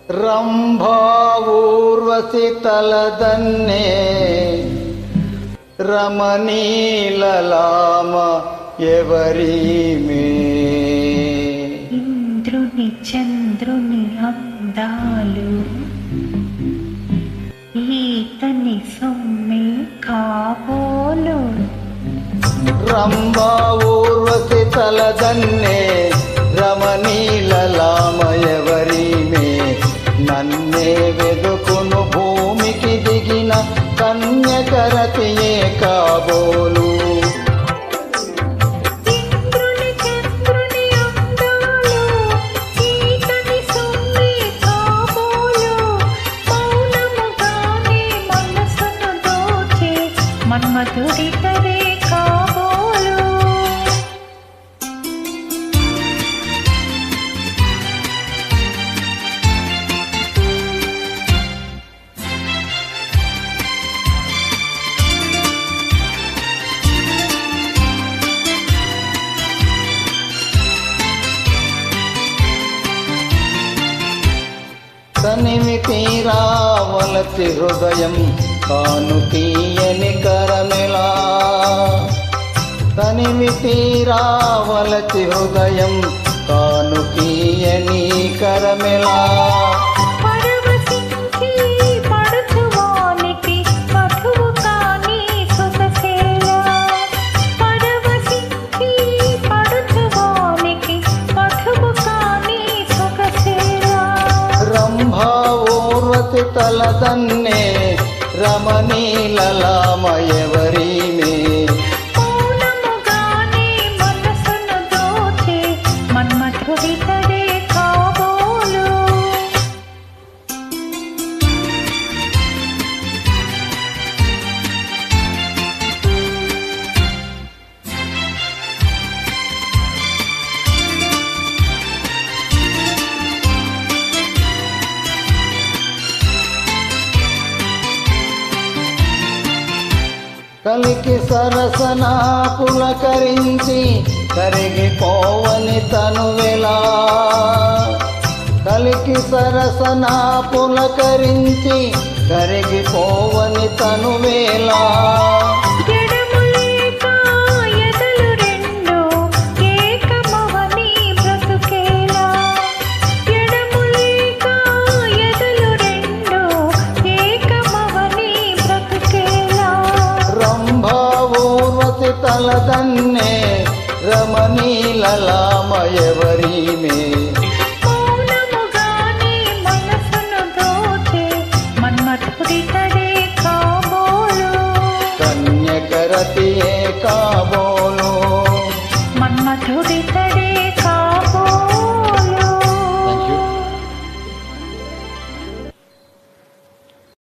రంభా ఊర్వశి తలదన్నే రమణీలలామ ఎవరీమే. ఇంద్రుని చంద్రుని అందాలు ఈతని సొమ్మే కాబోలు. రంభా ఊర్వశి తలదన్నే రమణీలలామ ఎవరీమే. నన్నే వెదుకును భూమికి దిగిన కన్యకరతియే కాబోలు. ఇంద్రుని చంద్రుని అందాలు ఈతని సొమ్మే కాబోలు. మౌనముగానే మనసును దోచే మన్మధుడితడే కాబోలు. తనివి తీరావలసి హృదయం కాను తీయని కరమెలా. తనివి తీరావలసి హృదయం కాను తీయని కరమెలా. పరవశించి పడుచువానికి కటువు కాని సొగసేలా. పరవశించి పడుచువానికి కటువు కాని సొగసేలా. రంభా ఊర్వశి తలదన్నే రమణీలలామ ఎవరీమే. మౌనముగానే మనసును దోచే మన్మధుడితడే కాబోలు. కలికి సరసన పులకరించి కరిగిపోవని తనువెలా. కలికి సరసన పులకరించి కరిగిపోవని తనువేలా.